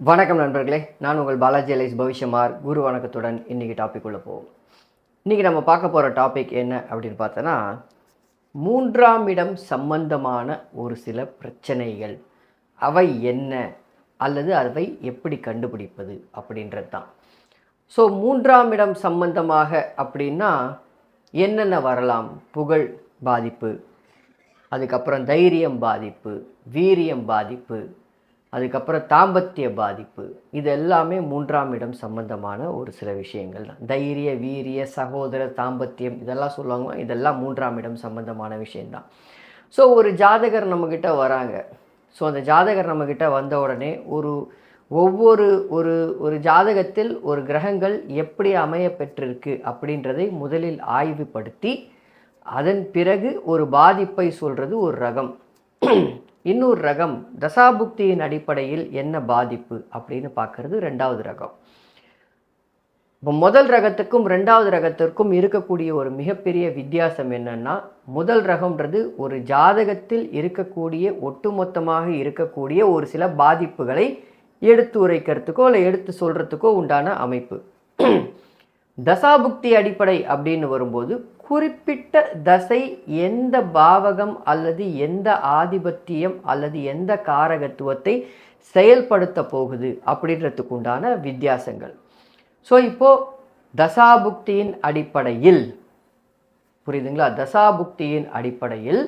வணக்கம் நண்பர்களே, நான் உங்கள் பாலாஜி எல்ஐஸ் பவிஷ்யமார். குரு வணக்கத்துடன் இன்றைக்கி டாபிக் உள்ள போவோம். இன்றைக்கி நம்ம பார்க்க போகிற டாபிக் என்ன அப்படின்னு பார்த்தோன்னா, 3ஆம் இடம் சம்பந்தமான ஒரு சில பிரச்சனைகள். அவை என்ன அல்லது அவை எப்படி கண்டுபிடிப்பது அப்படின்றது தான். ஸோ 3ஆம் இடம் சம்பந்தமாக அப்படின்னா என்னென்ன வரலாம்? புகழ் பாதிப்பு, அதுக்கப்புறம் தைரியம் பாதிப்பு, வீரியம் பாதிப்பு, அதுக்கப்புறம் தாம்பத்திய பாதிப்பு. இது எல்லாமே 3ஆம் இடம் சம்பந்தமான ஒரு சில விஷயங்கள் தான். தைரிய, வீரிய, சகோதர, தாம்பத்தியம் இதெல்லாம் சொல்லுவாங்க. இதெல்லாம் 3ஆம் இடம் சம்பந்தமான விஷயந்தான். ஸோ ஒரு ஜாதகர் நம்மக்கிட்ட வராங்க. ஸோ அந்த ஜாதகர் நம்மக்கிட்ட வந்த உடனே ஒவ்வொரு ஒரு ஒரு ஜாதகத்தில் ஒரு கிரகங்கள் எப்படி அமைய பெற்றிருக்கு அப்படின்றதை முதலில் ஆய்வுபடுத்தி அதன் பிறகு ஒரு பாதிப்பை சொல்கிறது ஒரு ரகம். இன்னொரு ரகம் தசாபுக்தியின் அடிப்படையில் என்ன பாதிப்பு அப்படின்னு பார்க்கறது 2வது ரகம். இப்போ முதல் ரகத்துக்கும் 2வது ரகத்திற்கும் இருக்கக்கூடிய ஒரு மிகப்பெரிய வித்தியாசம் என்னன்னா, முதல் ரகம்ன்றது ஒரு ஜாதகத்தில் இருக்கக்கூடிய ஒட்டுமொத்தமாக இருக்கக்கூடிய ஒரு சில பாதிப்புகளை எடுத்து உரைக்கிறதுக்கோ இல்லை எடுத்து சொல்கிறதுக்கோ உண்டான அமைப்பு. தசாபுக்தி அடிப்படை அப்படின்னு வரும்போது குறிப்பிட்ட தசை எந்த பாவகம் அல்லது எந்த ஆதிபத்தியம் அல்லது எந்த காரகத்துவத்தை செயல்படுத்த போகுது அப்படின்றதுக்கு உண்டான வித்தியாசங்கள். ஸோ இப்போது தசாபுக்தியின் அடிப்படையில் புரியுதுங்களா? தசாபுக்தியின் அடிப்படையில்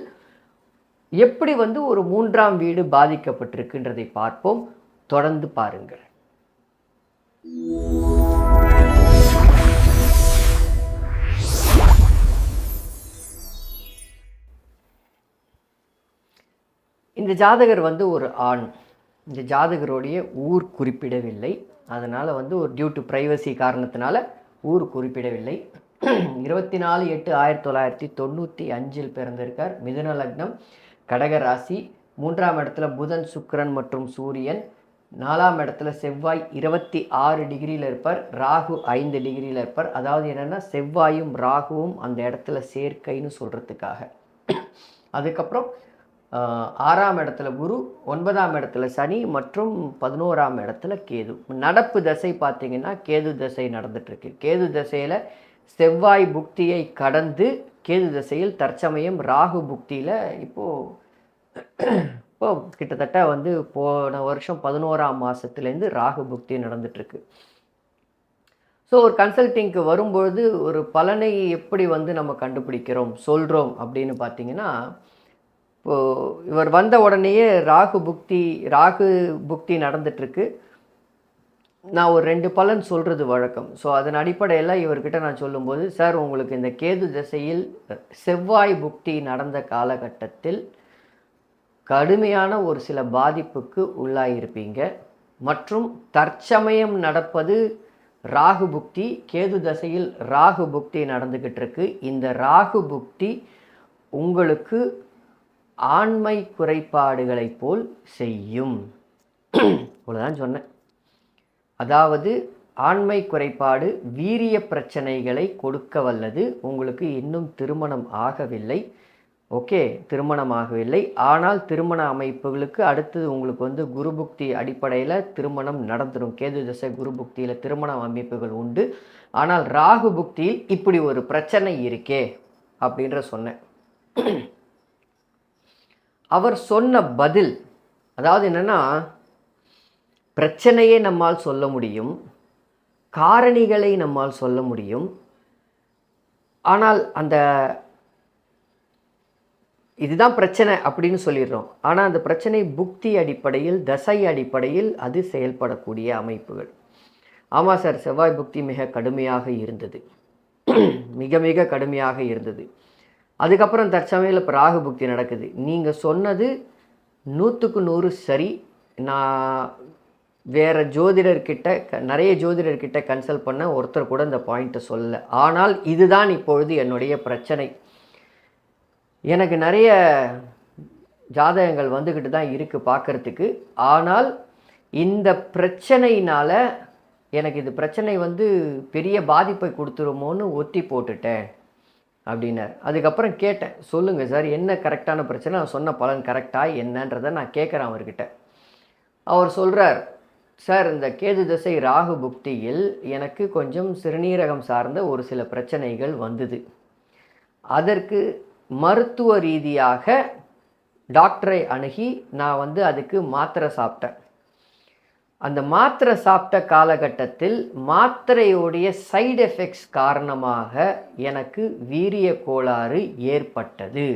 எப்படி ஒரு 3ஆம் வீடு பாதிக்கப்பட்டிருக்குன்றதை பார்ப்போம். தொடர்ந்து பாருங்கள். இந்த ஜாதகர் ஒரு ஆண். இந்த ஜாதகருடைய ஊர் குறிப்பிடவில்லை. அதனால் ஒரு டியூ டு ப்ரைவசி காரணத்தினால ஊர் குறிப்பிடவில்லை. 24/8/1995 பிறந்திருக்கார். மிதுன லக்னம், கடக ராசி, 3ஆம் இடத்துல புதன், சுக்கிரன் மற்றும் சூரியன், 4ஆம் இடத்துல செவ்வாய் 26 டிகிரியில் இருப்பார். ராகு 5 டிகிரியில் இருப்பார். அதாவது என்னென்னா செவ்வாயும் ராகுவும் அந்த இடத்துல சேர்க்கைன்னு சொல்கிறதுக்காக. அதுக்கப்புறம் 6ஆம் இடத்துல குரு, 9ஆம் இடத்துல சனி மற்றும் 11ஆம் இடத்துல கேது. நடப்பு தசை பார்த்தீங்கன்னா கேது தசை நடந்துட்டுருக்கு. கேது தசையில் செவ்வாய் புக்தியை கடந்து கேது தசையில் தற்சமயம் ராகு புக்தியில் இப்போ கிட்டத்தட்ட போன வருஷம் 11ஆம் மாதத்துலேருந்து ராகு புக்தி நடந்துட்டுருக்கு. ஸோ ஒரு கன்சல்டிங்க்கு வரும்பொழுது ஒரு பலனை எப்படி நம்ம கண்டுபிடிக்கிறோம் சொல்கிறோம் அப்படின்னு பார்த்தீங்கன்னா, இப்போது இவர் வந்த உடனேயே ராகு புக்தி நடந்துட்டுருக்கு. நான் ஒரு 2 பலன் சொல்கிறது வழக்கம். ஸோ அதன் அடிப்படையில் இவர்கிட்ட நான் சொல்லும்போது, சார் உங்களுக்கு இந்த கேது திசையில் செவ்வாய் புக்தி நடந்த காலகட்டத்தில் கடுமையான ஒரு சில பாதிப்புக்கு உள்ளாயிருப்பீங்க. மற்றும் தற்சமயம் நடப்பது ராகு புக்தி. கேது தசையில் ராகு புக்தி நடந்துக்கிட்டு இருக்கு. இந்த ராகு புக்தி உங்களுக்கு ஆண்மை குறைபாடுகளை போல் செய்யும். இவ்வளோதான் சொன்னேன். அதாவது ஆண்மை குறைபாடு, வீரிய பிரச்சனைகளை கொடுக்க வல்லது. உங்களுக்கு இன்னும் திருமணம் ஆகவில்லை. ஓகே, திருமணம் ஆகவில்லை. ஆனால் திருமண அமைப்புகளுக்கு அடுத்தது உங்களுக்கு குரு புக்தி அடிப்படையில் திருமணம் நடந்துடும். கேது தசை குரு புக்தியில் திருமண அமைப்புகள் உண்டு. ஆனால் ராகு புக்தியில் இப்படி ஒரு பிரச்சனை இருக்கே அப்படின்ற சொன்னேன். அவர் சொன்ன பதில் அதாவது என்னென்னா, பிரச்சனையை நம்மால் சொல்ல முடியும், காரணிகளை நம்மால் சொல்ல முடியும். ஆனால் இதுதான் பிரச்சனை அப்படின்னு சொல்லிடுறோம். ஆனால் அந்த பிரச்சனை புக்தி அடிப்படையில், தசை அடிப்படையில் அது செயல்படக்கூடிய அமைப்புகள். ஆமாம் சார், செவ்வாய் புக்தி மிக கடுமையாக இருந்தது, மிக மிக கடுமையாக இருந்தது. அதுக்கப்புறம் தற்சமயம் இப்போ ராகு புக்தி நடக்குது. நீங்கள் சொன்னது 100க்கு 100 சரி. நான் வேறு நிறைய ஜோதிடர்கிட்ட கன்சல்ட் பண்ண ஒருத்தர் கூட இந்த பாயிண்ட்டை சொல்லலை. ஆனால் இதுதான் இப்பொழுது என்னுடைய பிரச்சனை. எனக்கு நிறைய ஜாதகங்கள் வந்துக்கிட்டு தான் இருக்குது பார்க்குறதுக்கு. ஆனால் இந்த பிரச்சனையினால் எனக்கு இது பிரச்சனை பெரிய பாதிப்பை கொடுத்துருமோன்னு ஒத்தி போட்டுட்டேன் அப்படின்னார். அதுக்கப்புறம் கேட்டேன், சொல்லுங்கள் சார் என்ன கரெக்டான பிரச்சனை, நான் சொன்ன பலன் கரெக்டாக என்னன்றதை நான் கேட்குறேன் அவர்கிட்ட. அவர் சொல்கிறார், சார் இந்த கேது திசை ராகு புக்தியில் எனக்கு கொஞ்சம் சிறுநீரகம் சார்ந்த ஒரு சில பிரச்சனைகள் வந்தது. அதற்கு மருத்துவ ரீதியாக டாக்டரை அணுகி நான் அதுக்கு மாத்திரை சாப்பிட்டேன். அந்த மாத்திரை சாப்பிட்ட காலகட்டத்தில் மாத்திரையோடைய சைடு எஃபெக்ட்ஸ் காரணமாக எனக்கு வீரிய கோளாறு ஏற்பட்டது.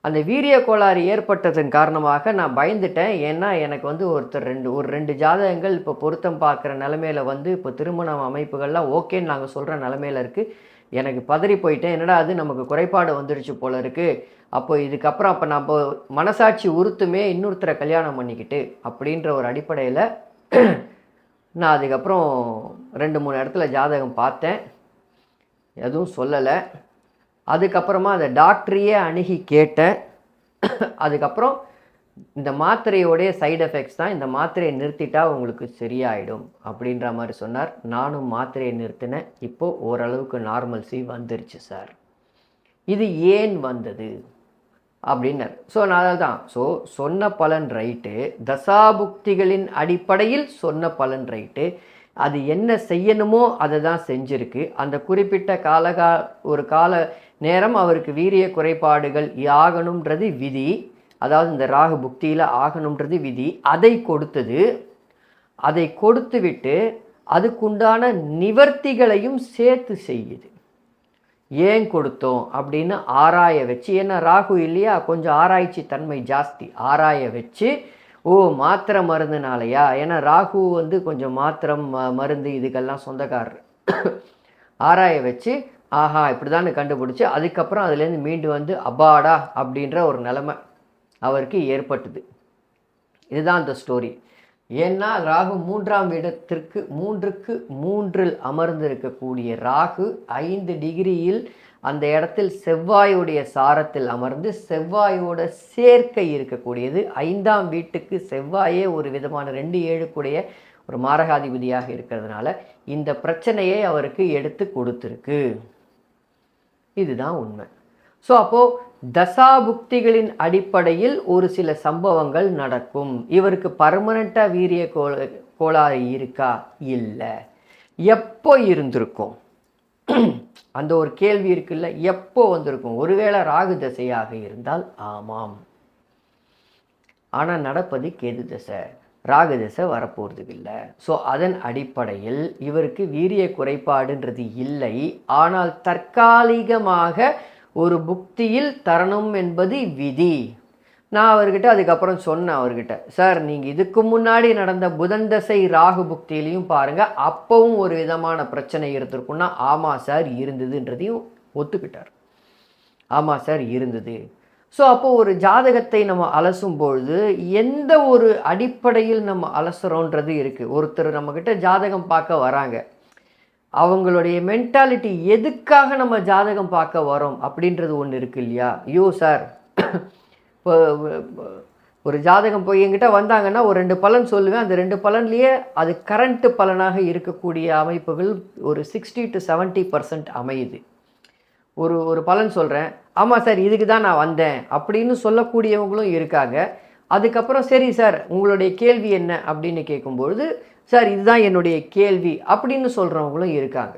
அந்த வீரிய கோளாறு ஏற்பட்டதன் காரணமாக நான் பயந்துட்டேன். ஏன்னா எனக்கு ஒரு ரெண்டு ஜாதகங்கள் இப்போ பொருத்தம் பார்க்குற நிலமையில இப்போ திருமண அமைப்புகள்லாம் ஓகேன்னு நாங்கள் சொல்கிற நிலமையில இருக்குது. எனக்கு பதறி போயிட்டேன். என்னடா அது நமக்கு குறைபாடு வந்துடுச்சு போல இருக்குது. அப்போ இதுக்கப்புறம் நம்ம மனசாட்சி உறுத்துமே இன்னொருத்தரை கல்யாணம் பண்ணிக்கிட்டு அப்படின்ற ஒரு அடிப்படையில் நான் அதுக்கப்புறம் 2-3 இடத்துல ஜாதகம் பார்த்தேன். எதுவும் சொல்லலை. அதுக்கப்புறமா அந்த டாக்டரையே அணுகி கேட்டேன். அதுக்கப்புறம் இந்த மாத்திரையோடைய சைடு எஃபெக்ட்ஸ் தான், இந்த மாத்திரையை நிறுத்திட்டா உங்களுக்கு சரியாயிடும் அப்படின்ற மாதிரி சொன்னார். நானும் மாத்திரையை நிறுத்தினேன். இப்போது ஓரளவுக்கு நார்மல்சி வந்துருச்சு சார். இது ஏன் வந்தது அப்படின்னார். சொன்ன பலன் ரைட்டு, தசாபுக்திகளின் அடிப்படையில் சொன்ன பலன் ரைட்டு. அது என்ன செய்யணுமோ அதை தான் செஞ்சுருக்கு. அந்த குறிப்பிட்ட ஒரு கால நேரம் அவருக்கு வீரிய குறைபாடுகள் ஆகணுன்றது விதி. அதாவது இந்த ராகு புக்தியில் ஆகணுன்றது விதி. அதை கொடுத்து விட்டு அதுக்குண்டான நிவர்த்திகளையும் சேர்த்து செய்யுது. ஏன் கொடுத்தோம் அப்படின்னு ஆராய வச்சு, ஏன்னா ராகு இல்லையா, கொஞ்சம் ஆராய்ச்சி தன்மை ஜாஸ்தி. ஆராய வச்சு மாத்திரை மருந்துனாலையா, ஏன்னா ராகு கொஞ்சம் மாத்திரை மருந்து இதுக்கெல்லாம் சொந்தக்காரர். ஆராய வச்சு ஆஹா இப்படிதான்னு கண்டுபிடிச்சி அதுக்கப்புறம் அதுலேருந்து மீண்டு அபாடா அப்படின்ற ஒரு நிலைமை அவருக்கு ஏற்பட்டது. இதுதான் அந்த ஸ்டோரி. ஏன்னா ராகு 3ஆம் இடத்திற்கு 3க்கு 3இல் அமர்ந்து இருக்கக்கூடிய ராகு 5 டிகிரியில் அந்த இடத்தில் செவ்வாயுடைய சாரத்தில் அமர்ந்து செவ்வாயோட சேர்க்கை இருக்கக்கூடியது. 5ஆம் வீட்டுக்கு செவ்வாயே ஒரு விதமான 2-7 கூடிய ஒரு மாரகாதிபதியாக இருக்கிறதுனால இந்த பிரச்சனையை அவருக்கு எடுத்து கொடுத்துருக்கு. இதுதான் உண்மை. அப்போது தசாபுக்திகளின் அடிப்படையில் ஒரு சில சம்பவங்கள் நடக்கும். இவருக்கு பர்மனண்ட்டாக வீரிய கோளாறு இருக்கா? இல்லை. எப்போ இருந்திருக்கும் அந்த ஒரு கேள்வி இருக்குல்ல, எப்போ வந்திருக்கும்? ஒருவேளை ராகு தசையாக இருந்தால் ஆமாம். ஆனால் நடப்பது கேது தசை, ராகு தசை வரப்போகிறது இல்லை. அதன் அடிப்படையில் இவருக்கு வீரிய குறைபாடுன்றது இல்லை. ஆனால் தற்காலிகமாக ஒரு புக்தியில் தரணும் என்பது விதி. நான் அவர்கிட்ட அதுக்கப்புறம் சொன்னேன் சார் நீங்கள் இதுக்கு முன்னாடி நடந்த புதன் தசை ராகு புக்தியிலையும் பாருங்கள், அப்பவும் ஒரு விதமான பிரச்சனை இருந்திருக்குன்னா ஆமாம் சார் இருந்ததுன்றதையும் ஒத்துக்கிட்டார். ஆமாம் சார் இருந்தது. அப்போது ஒரு ஜாதகத்தை நம்ம அலசும் பொழுது எந்த ஒரு அடிப்படையில் நம்ம அலசுறோன்றது இருக்குது. ஒருத்தர் நம்மக்கிட்ட ஜாதகம் பார்க்க வராங்க, அவங்களுடைய மென்டாலிட்டி எதுக்காக நம்ம ஜாதகம் பார்க்க வரோம் அப்படின்றது ஒன்று இருக்குது இல்லையா. ஐயோ சார் இப்போ ஒரு ஜாதகம் போய் என்கிட்ட வந்தாங்கன்னா ஒரு 2 பலன் சொல்லுவேன். அந்த 2 பலன்லேயே அது கரண்ட்டு பலனாக இருக்கக்கூடிய அமைப்புகள் ஒரு 60 to 70% அமையுது. ஒரு பலன் சொல்கிறேன், ஆமாம் சார் இதுக்கு தான் நான் வந்தேன் அப்படின்னு சொல்லக்கூடியவங்களும் இருக்காங்க. அதுக்கப்புறம் சரி சார் உங்களுடைய கேள்வி என்ன அப்படின்னு கேட்கும்பொழுது சார் இதுதான் என்னுடைய கேள்வி அப்படின்னு சொல்கிறவங்களும் இருக்காங்க.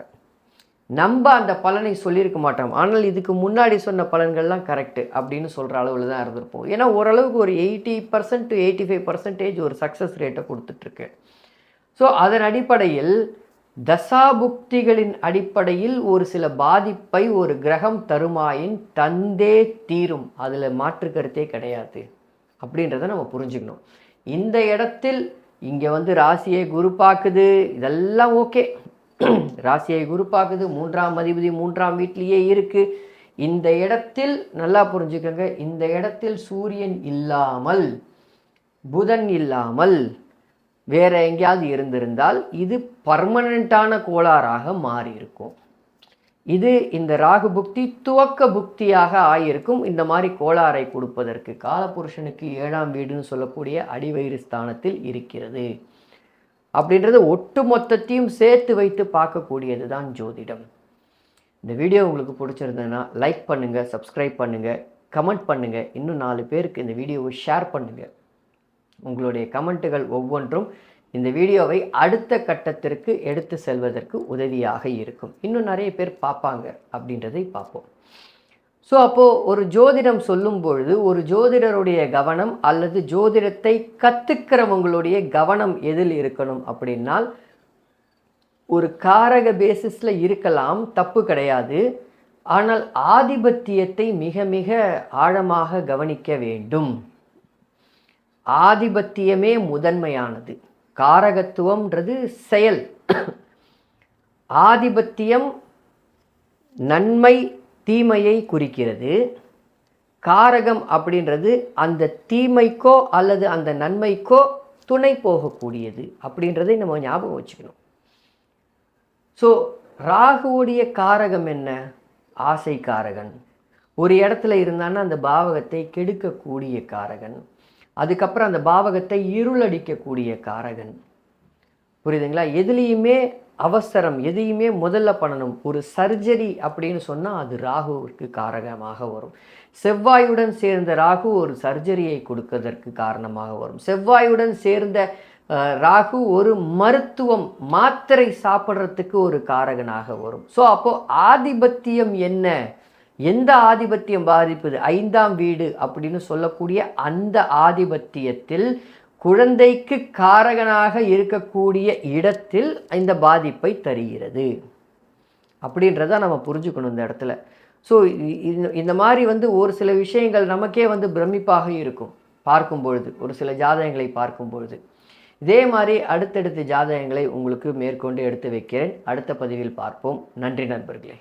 நம்ம அந்த பலனை சொல்லியிருக்க மாட்டோம், ஆனால் இதுக்கு முன்னாடி சொன்ன பலன்கள்லாம் கரெக்டு அப்படின்னு சொல்கிற அளவில் தான் இருந்திருப்போம். ஏன்னா ஓரளவுக்கு ஒரு 80% to 85% ஒரு சக்ஸஸ் ரேட்டை கொடுத்துட்ருக்கு. அதன் அடிப்படையில் தசாபுக்திகளின் அடிப்படையில் ஒரு சில பாதிப்பை ஒரு கிரகம் தருமாயின் தந்தே தீரும், அதில் மாற்று கருத்தே கிடையாது அப்படின்றத நம்ம புரிஞ்சுக்கணும். இந்த இடத்தில் இங்கே ராசியை குரு பார்க்குது, இதெல்லாம் ஓகே. ராசியை குரு பார்க்குது, 3ஆம் அதிபதி 3ஆம் வீட்டிலேயே இருக்குது. இந்த இடத்தில் நல்லா புரிஞ்சுக்கோங்க, இந்த இடத்தில் சூரியன் இல்லாமல் புதன் இல்லாமல் வேற எங்கேயாவது இருந்திருந்தால் இது பர்மனண்ட்டான கோளாறாக மாறி இருக்கும். இது இந்த ராகு புக்தி துவக்க புக்தியாக ஆகியிருக்கும். இந்த மாதிரி கோளாறை கொடுப்பதற்கு காலபுருஷனுக்கு 7ஆம் வீடுன்னு சொல்லக்கூடிய அடிவயிறு ஸ்தானத்தில் இருக்கிறது. அப்படின்றது ஒட்டு மொத்தத்தையும் சேர்த்து வைத்து பார்க்கக்கூடியது தான் ஜோதிடம். இந்த வீடியோ உங்களுக்கு பிடிச்சிருந்ததுன்னா லைக் பண்ணுங்கள், சப்ஸ்கிரைப் பண்ணுங்கள், கமெண்ட் பண்ணுங்கள். இன்னும் 4 பேருக்கு இந்த வீடியோவை ஷேர் பண்ணுங்கள். உங்களுடைய கமெண்ட்டுகள் ஒவ்வொன்றும் இந்த வீடியோவை அடுத்த கட்டத்திற்கு எடுத்து செல்வதற்கு உதவியாக இருக்கும். இன்னும் நிறைய பேர் பார்ப்பாங்க அப்படின்றதை பார்ப்போம். ஸோ அப்போது ஒரு ஜோதிடம் சொல்லும் பொழுது ஒரு ஜோதிடருடைய கவனம் அல்லது ஜோதிடத்தை கற்றுக்கிறவங்களுடைய கவனம் எதில் இருக்கணும் அப்படின்னால், ஒரு காரக பேசிஸில் இருக்கலாம், தப்பு கிடையாது. ஆனால் ஆதிபத்தியத்தை மிக மிக ஆழமாக கவனிக்க வேண்டும். ஆதிபத்தியமே முதன்மையானது. காரகத்துவம்ன்றது செயல். ஆதிபத்தியம் நன்மை தீமையை குறிக்கிறது. காரகம் அப்படின்றது அந்த தீமைக்கோ அல்லது அந்த நன்மைக்கோ துணை போகக்கூடியது அப்படின்றதை நம்ம ஞாபகம் வச்சுக்கணும். ஸோ ராகுவுடைய காரகம் என்ன? ஆசை காரகன். ஒரு இடத்துல இருந்தான்னா அந்த பாவகத்தை கெடுக்கக்கூடிய காரகன். அதுக்கப்புறம் அந்த பாவகத்தை இருளடிக்கக்கூடிய காரகன். புரியுதுங்களா? எதுலேயுமே அவசரம், எதையுமே முதல்ல பண்ணணும். ஒரு சர்ஜரி அப்படின்னு சொன்னால் அது ராகுவிற்கு காரகமாக வரும். செவ்வாயுடன் சேர்ந்த ராகு ஒரு சர்ஜரியை கொடுக்கறதற்கு காரணமாக வரும். செவ்வாயுடன் சேர்ந்த ராகு ஒரு மருத்துவம், மாத்திரை சாப்பிட்றதுக்கு ஒரு காரகனாக வரும். ஸோ அப்போது ஆதிபத்தியம் என்ன? எந்த ஆதிபத்தியம் பாதிப்புது? 5ஆம் வீடு அப்படின்னு சொல்லக்கூடிய அந்த ஆதிபத்தியத்தில் குழந்தைக்கு காரகனாக இருக்கக்கூடிய இடத்தில் இந்த பாதிப்பை தருகிறது அப்படின்றத நம்ம புரிஞ்சுக்கணும் இந்த இடத்துல. ஸோ இந்த மாதிரி ஒரு சில விஷயங்கள் நமக்கே பிரமிப்பாக இருக்கும் பார்க்கும் பொழுது, ஒரு சில ஜாதகங்களை பார்க்கும் பொழுது. இதே மாதிரி அடுத்தடுத்த ஜாதகங்களை உங்களுக்கு மேற்கொண்டு எடுத்து வைக்கிறேன். அடுத்த பதிவில் பார்ப்போம். நன்றி நண்பர்களே.